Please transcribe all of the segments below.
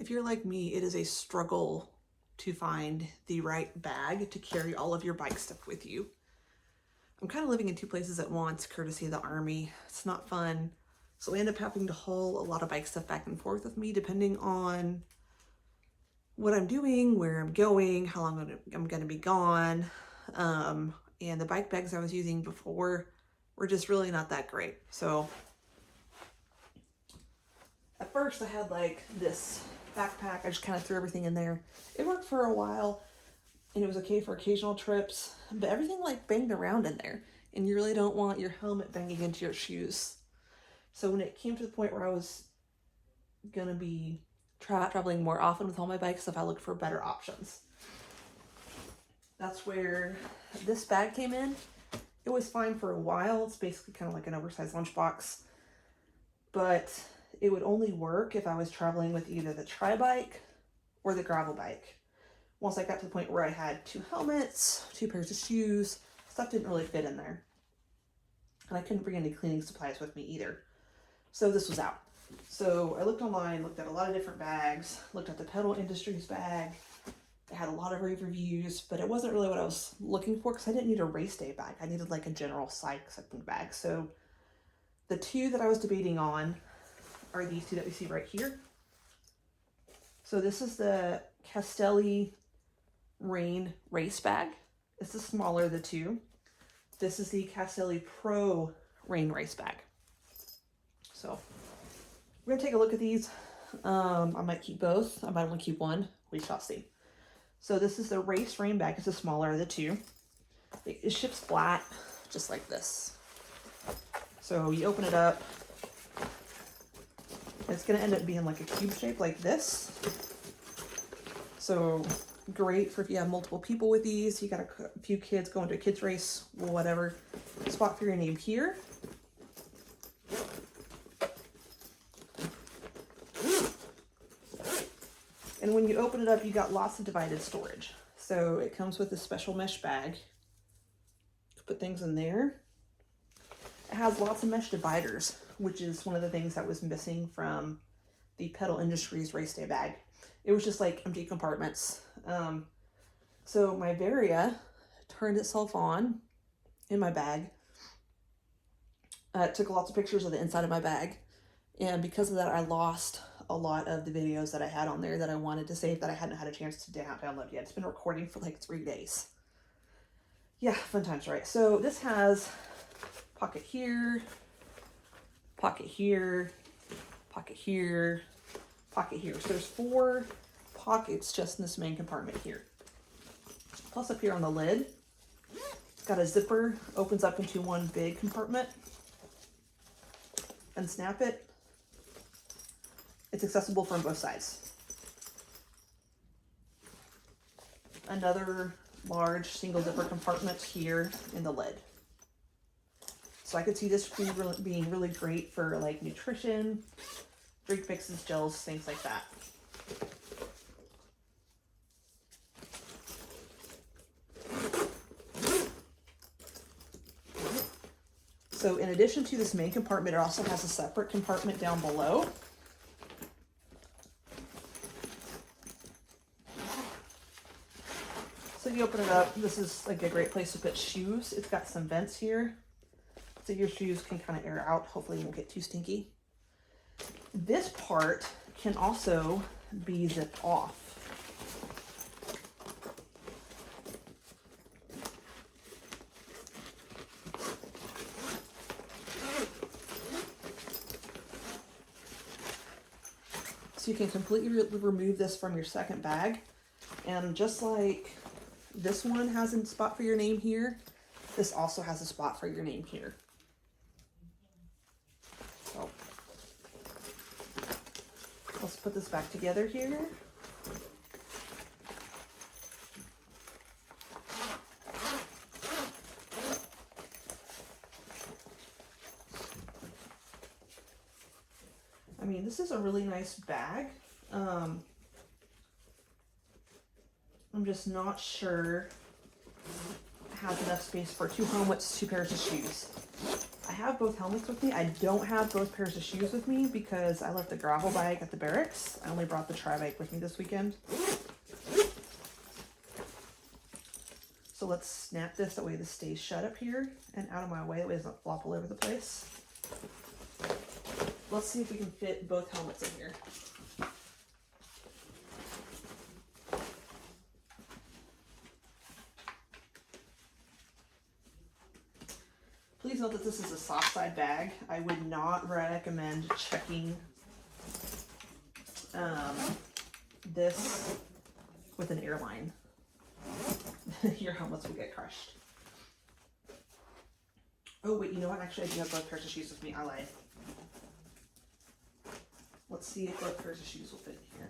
If you're like me, it is a struggle to find the right bag to carry all of your bike stuff with you. I'm kind of living in two places at once, courtesy of the Army. It's not fun. So I end up having to haul a lot of bike stuff back and forth with me, depending on what I'm doing, where I'm going, how long I'm going to be gone. And the bike bags I was using before were just really not that great. So at first I had like this backpack. I just kind of threw everything in there. It worked for a while and it was okay for occasional trips, but everything like banged around in there, and you really don't want your helmet banging into your shoes. So when it came to the point where I was gonna be traveling more often with all my bike stuff, I looked for better options. That's where this bag came in. It was fine for a while. It's basically kind of like an oversized lunchbox, but it would only work if I was traveling with either the tri-bike or the gravel bike. Once I got to the point where I had 2 helmets, 2 pairs of shoes, stuff didn't really fit in there. And I couldn't bring any cleaning supplies with me either. So this was out. So I looked online, looked at a lot of different bags, looked at the Pedal Industries bag. It had a lot of rave reviews, but it wasn't really what I was looking for because I didn't need a race day bag. I needed like a general cycling bag. So the 2 that I was debating on are these 2 that we see right here. So this is the Castelli Rain Race Bag. This is smaller of the 2. This is the Castelli Pro Rain Race Bag. So we're gonna take a look at these. I might keep both. I might only keep one. We shall see. So this is the Race Rain Bag. It's the smaller of the 2. It ships flat, just like this. So you open it up. It's gonna end up being like a cube shape like this. So great for if you have multiple people with these. You got a few kids going to a kids race, whatever. Spot for your name here. And when you open it up, you got lots of divided storage. So it comes with a special mesh bag to put things in there. It has lots of mesh dividers, which is one of the things that was missing from the Pedal Industries race day bag. It was just like empty compartments. So my Varia turned itself on in my bag. It took lots of pictures of the inside of my bag. And because of that, I lost a lot of the videos that I had on there that I wanted to save that I hadn't had a chance to download yet. It's been recording for like 3 days. Yeah, fun times, right? So this has pocket here, pocket here, pocket here, pocket here. So there's 4 pockets just in this main compartment here. Plus up here on the lid, it's got a zipper, opens up into one big compartment. Unsnap it. It's accessible from both sides. Another large single zipper compartment here in the lid. So I could see this being really great for like nutrition, drink mixes, gels, things like that. So in addition to this main compartment, it also has a separate compartment down below. So you open it up, this is like a great place to put shoes. It's got some vents here, so your shoes can kind of air out. Hopefully you won't get too stinky. This part can also be zipped off. So you can completely remove this from your second bag. And just like this one has a spot for your name here, this also has a spot for your name here. So let's put this back together here. I mean, this is a really nice bag. I'm just not sure it has enough space for 2 helmets, 2 pairs of shoes. I have both helmets with me. I don't have both pairs of shoes with me because I left the gravel bike at the barracks. I only brought the tri-bike with me this weekend. So let's snap this, that way this stays shut up here and out of my way, that way it doesn't flop all over the place. Let's see if we can fit both helmets in here. Please note that this is a soft side bag. I would not recommend checking this with an airline. Your helmets will get crushed. Oh wait, you know what? Actually, I do have both pairs of shoes with me. I lied. Let's see if both pairs of shoes will fit in here.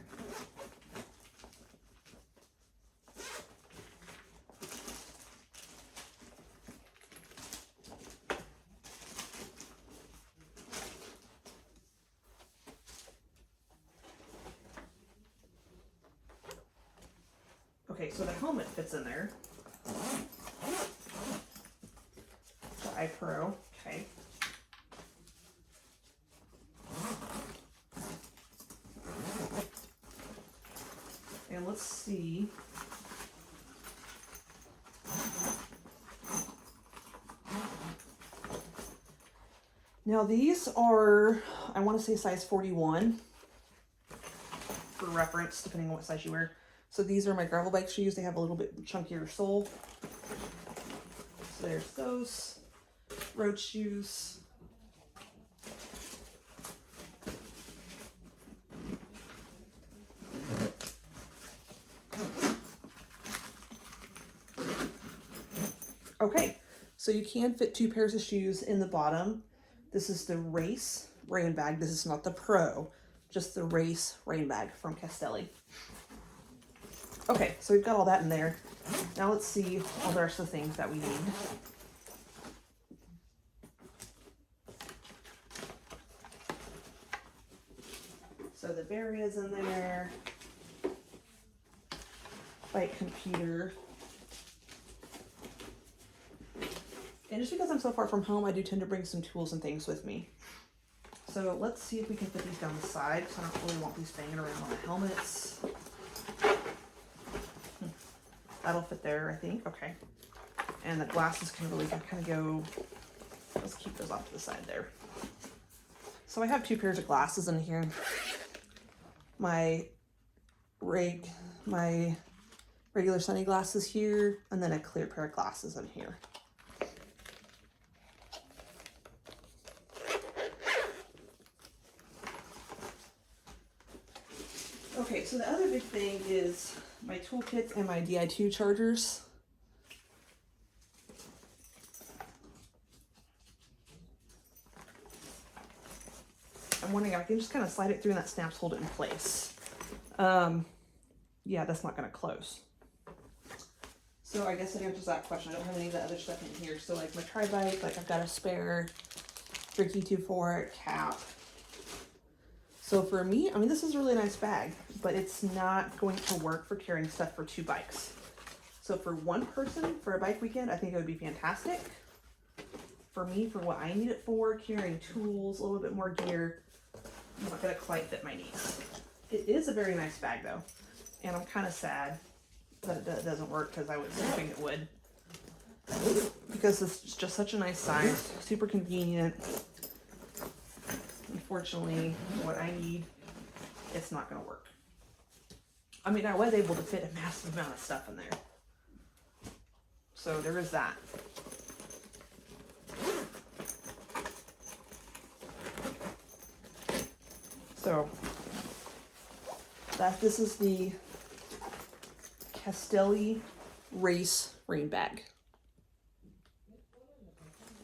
Okay, so the helmet fits in there. The iPro, okay. And let's see. Now these are, I want to say size 41 for reference, depending on what size you wear. So these are my gravel bike shoes. They have a little bit chunkier sole. So there's those road shoes. Okay, so you can fit 2 pairs of shoes in the bottom. This is the Race rain bag. This is not the Pro, just the Race rain bag from Castelli. Okay, so we've got all that in there. Now let's see all the rest of the things that we need. So the Varia's in there. Bike computer. And just because I'm so far from home, I do tend to bring some tools and things with me. So let's see if we can fit these down the side, because I don't really want these banging around on the helmets. That'll fit there, I think. Okay. And the glasses can really kind of go, let's keep those off to the side there. So I have 2 pairs of glasses in here. My regular sunny glasses here, and then a clear pair of glasses in here. Okay, so the other big thing is my toolkits and my Di2 chargers. I'm wondering if I can just kind of slide it through and that snaps hold it in place. Yeah, that's not going to close. So I guess that answers that question. I don't have any of the other stuff in here. So like my tri-bike, like I've got a spare 3key24 cap. So for me, I mean, this is a really nice bag, but it's not going to work for carrying stuff for 2 bikes. So for 1 person for a bike weekend, I think it would be fantastic. For me, for what I need it for, carrying tools, a little bit more gear, I'm not going to quite fit my needs. It is a very nice bag though, and I'm kind of sad that it doesn't work because I was hoping it would. Because this is just such a nice size, super convenient. Unfortunately, what I need, it's not going to work. I mean, I was able to fit a massive amount of stuff in there. So there is that. So this is the Castelli Race rain bag.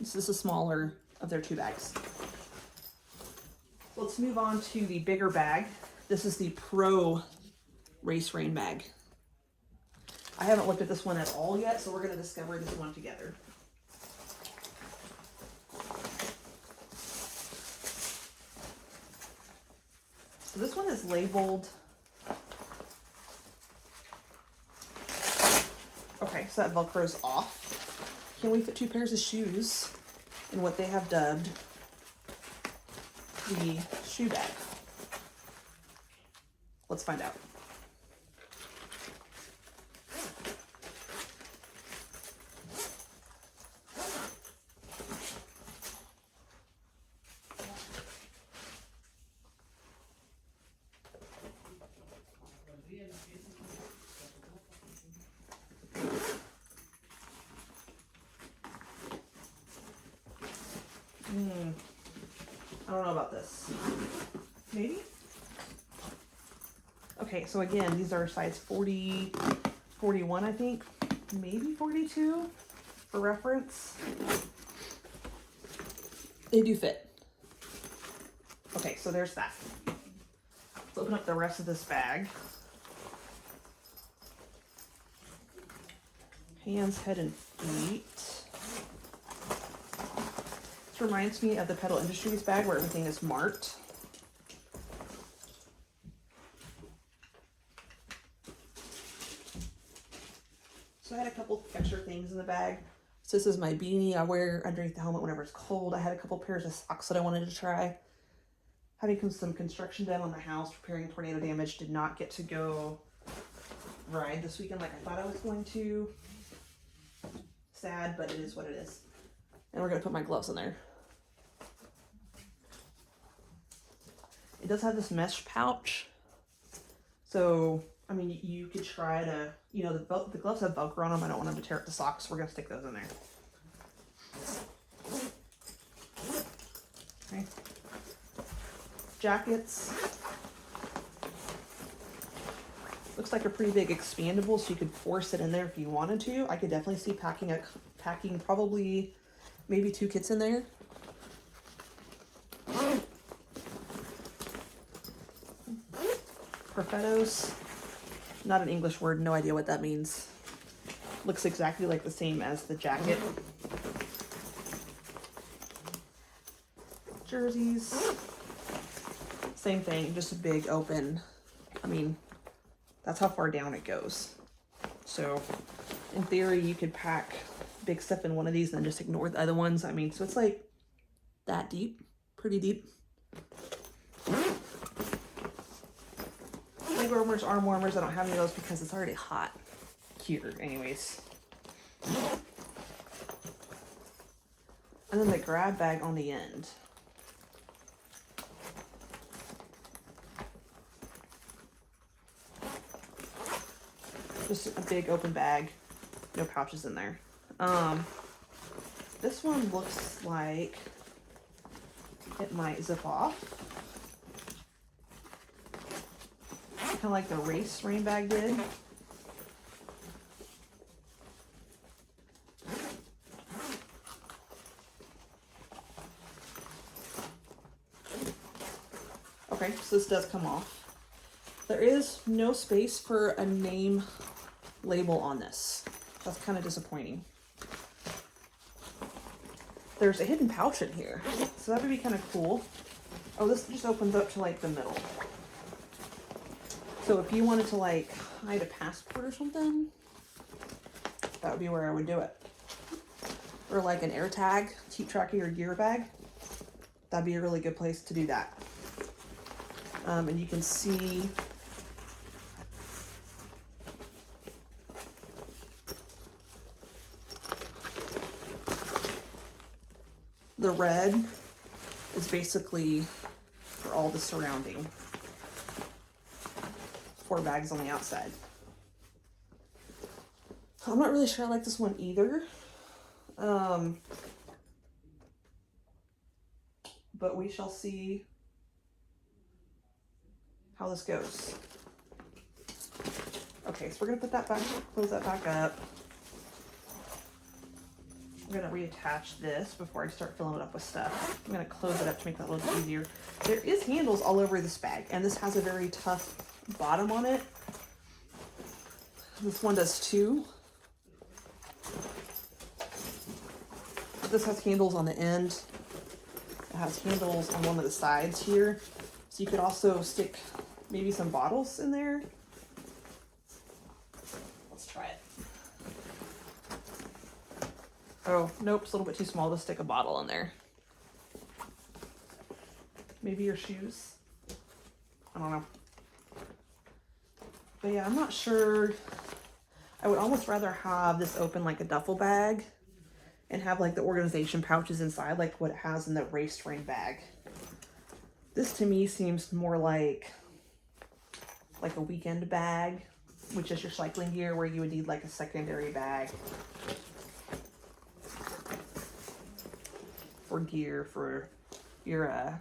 This is a smaller of their 2 bags. Let's move on to the bigger bag. This is the Pro Race rain bag. I haven't looked at this one at all yet, so we're going to discover this one together. So this one is labeled. Okay, so that Velcro's off. Can we fit 2 pairs of shoes in what they have dubbed the shoe bag. Let's find out. I don't know about this. Maybe? Okay, so again, these are size 40, 41, I think. Maybe 42 for reference. They do fit. Okay, so there's that. Let's open up the rest of this bag. Hands, head, and feet. This reminds me of the Pedal Industries bag where everything is marked. So I had a couple extra things in the bag. So this is my beanie I wear underneath the helmet whenever it's cold. I had a couple pairs of socks that I wanted to try. Having some construction done on the house, preparing tornado damage, did not get to go ride this weekend like I thought I was going to. Sad, but it is what it is. And we're gonna put my gloves in there. It does have this mesh pouch. So, I mean, you could try to, you know, the gloves have Velcro on them. I don't want them to tear up the socks, so we're gonna stick those in there. Okay. Jackets. Looks like a pretty big expandable, so you could force it in there if you wanted to. I could definitely see packing probably maybe 2 kits in there. Perfettos. Not an English word, no idea what that means. Looks exactly like the same as the jacket. Jerseys. Same thing, just a big open. I mean, that's how far down it goes. So in theory, you could pack big stuff in one of these and then just ignore the other ones. I mean, so it's like that deep, pretty deep. Leg warmers, arm warmers. I don't have any of those because it's already hot here anyways. And then the grab bag on the end. Just a big open bag, no pouches in there. This one looks like it might zip off. Kind of like the race rain bag did. Okay, so this does come off. There is no space for a name label on this. That's kind of disappointing. There's a hidden pouch in here, so that would be kind of cool. Oh, this just opens up to like the middle. So if you wanted to like hide a passport or something, that would be where I would do it. Or like an air tag, keep track of your gear bag. That'd be a really good place to do that. And you can see the red is basically for all the surrounding. 4 bags on the outside. I'm not really sure I like this one either. But we shall see how this goes. Okay, so we're gonna put that back, close that back up. I'm gonna reattach this before I start filling it up with stuff. I'm gonna close it up to make that a little bit easier. There is handles all over this bag, and this has a very tough bottom on it. This one does too. This has handles on the end. It has handles on one of the sides here. So you could also stick maybe some bottles in there. Let's try it. Oh, nope, it's a little bit too small to stick a bottle in there. Maybe your shoes? I don't know. But yeah, I'm not sure. I would almost rather have this open like a duffel bag and have like the organization pouches inside like what it has in the race ring bag. This to me seems more like a weekend bag, which is your cycling gear, where you would need like a secondary bag for gear for your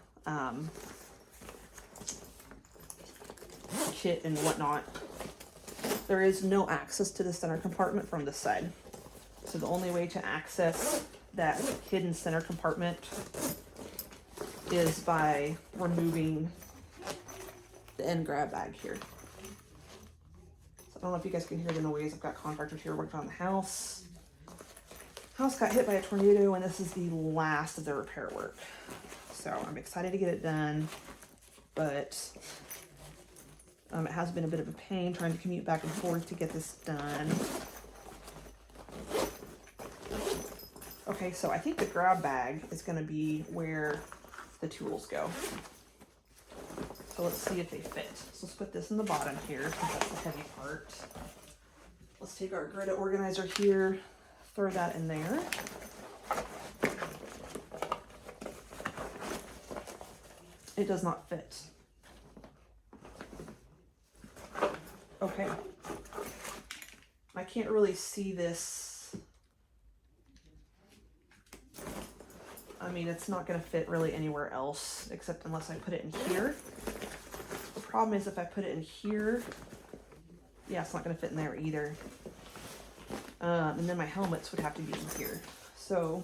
kit and whatnot. There is no access to the center compartment from this side. So the only way to access that hidden center compartment is by removing the end grab bag here. So I don't know if you guys can hear the noise. I've got contractors here working on the house. House got hit by a tornado, and this is the last of the repair work. So I'm excited to get it done, but it has been a bit of a pain trying to commute back and forth to get this done. Okay, so I think the grab bag is going to be where the tools go. So let's see if they fit. So let's put this in the bottom here, because that's the heavy part. Let's take our Greta organizer here, throw that in there. It does not fit. Okay. I can't really see this. I mean, it's not going to fit really anywhere else except unless I put it in here. The problem is if I put it in here, yeah, it's not going to fit in there either. And then my helmets would have to be in here. So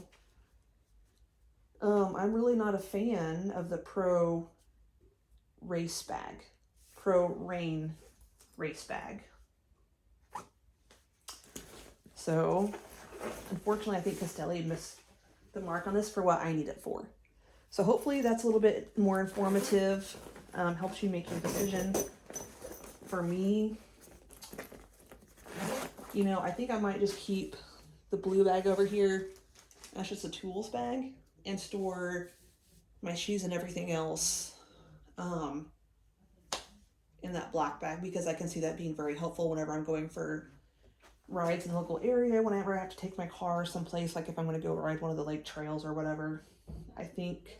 I'm really not a fan of the Pro race bag, Pro Rain race bag. So unfortunately, I think Castelli missed the mark on this for what I need it for. So hopefully that's a little bit more informative, helps you make your decision. For me, you know, I think I might just keep the blue bag over here. That's just a tools bag, and store my shoes and everything else in that black bag, because I can see that being very helpful whenever I'm going for rides in the local area, whenever I have to take my car someplace, like if I'm going to go ride one of the lake trails or whatever. I think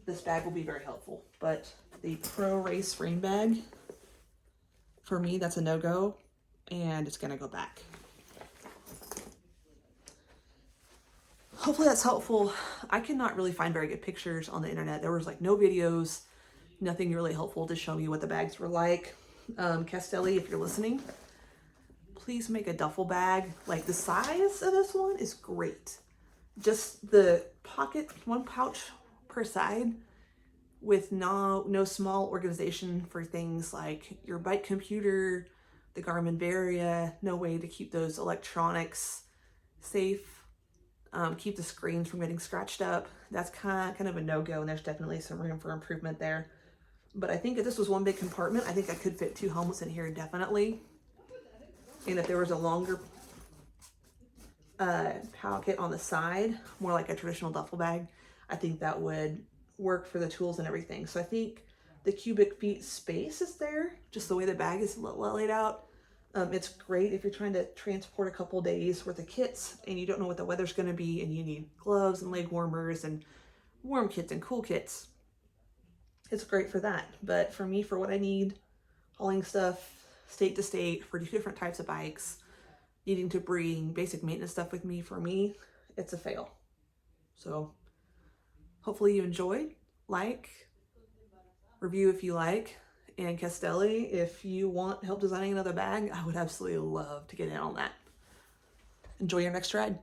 this bag will be very helpful. But the Pro Race rain bag, for me, that's a no-go, and it's going to go back. Hopefully that's helpful. I cannot really find very good pictures on the internet. There was like no videos, nothing really helpful to show me what the bags were like. Castelli, if you're listening, please make a duffel bag. Like the size of this one is great. Just the pocket, one pouch per side, with no small organization for things like your bike computer, the Garmin Varia, no way to keep those electronics safe. Keep the screens from getting scratched up. That's kind of a no-go, and there's definitely some room for improvement there. But I think if this was one big compartment, I think I could fit 2 helmets in here definitely. And if there was a longer pocket on the side, more like a traditional duffel bag, I think that would work for the tools and everything. So I think the cubic feet space is there, just the way the bag is laid out. It's great if you're trying to transport a couple days worth of kits and you don't know what the weather's going to be and you need gloves and leg warmers and warm kits and cool kits. It's great for that. But for me, for what I need, hauling stuff state to state for 2 different types of bikes, needing to bring basic maintenance stuff with me, for me, it's a fail. So hopefully you enjoyed. Like, review if you like. And Castelli, if you want help designing another bag, I would absolutely love to get in on that. Enjoy your next ride.